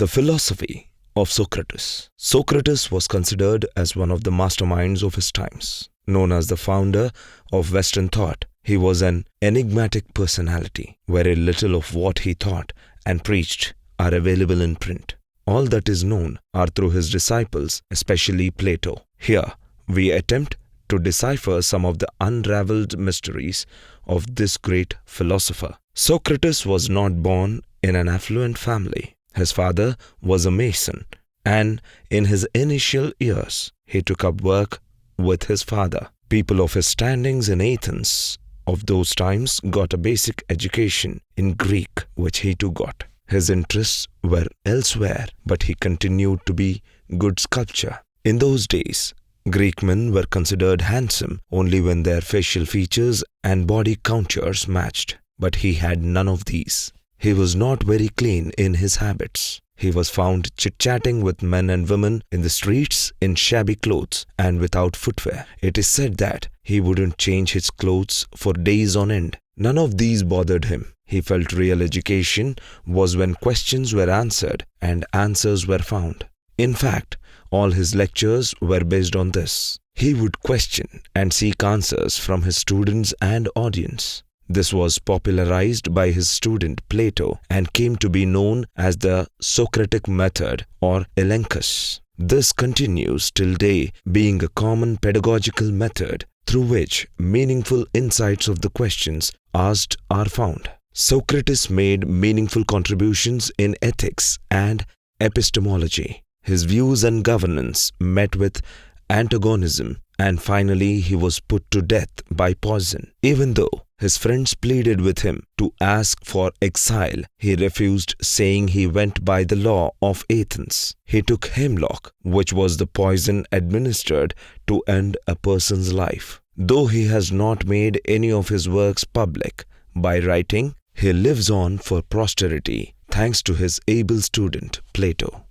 The Philosophy of Socrates. Socrates was considered as one of the masterminds of his times. Known as the founder of Western thought, he was an enigmatic personality. Very little of what he taught and preached are available in print. All that is known are through his disciples, especially Plato. Here, we attempt to decipher some of the unraveled mysteries of this great philosopher. Socrates was not born in an affluent family. His father was a mason, and in his initial years, he took up work with his father. People of his standings in Athens of those times got a basic education in Greek, which he too got. His interests were elsewhere, but he continued to be good sculptor. In those days, Greek men were considered handsome only when their facial features and body contours matched, but he had none of these. He was not very clean in his habits. He was found chit-chatting with men and women in the streets in shabby clothes and without footwear. It is said that he wouldn't change his clothes for days on end. None of these bothered him. He felt real education was when questions were answered and answers were found. In fact, all his lectures were based on this. He would question and seek answers from his students and audience. This was popularized by his student Plato and came to be known as the Socratic method or elenchus. This continues till day, being a common pedagogical method through which meaningful insights of the questions asked are found. Socrates made meaningful contributions in ethics and epistemology. His views and governance met with antagonism, and finally he was put to death by poison. Even though his friends pleaded with him to ask for exile, he refused, saying he went by the law of Athens. He took hemlock, which was the poison administered to end a person's life. Though he has not made any of his works public by writing, he lives on for posterity thanks to his able student Plato.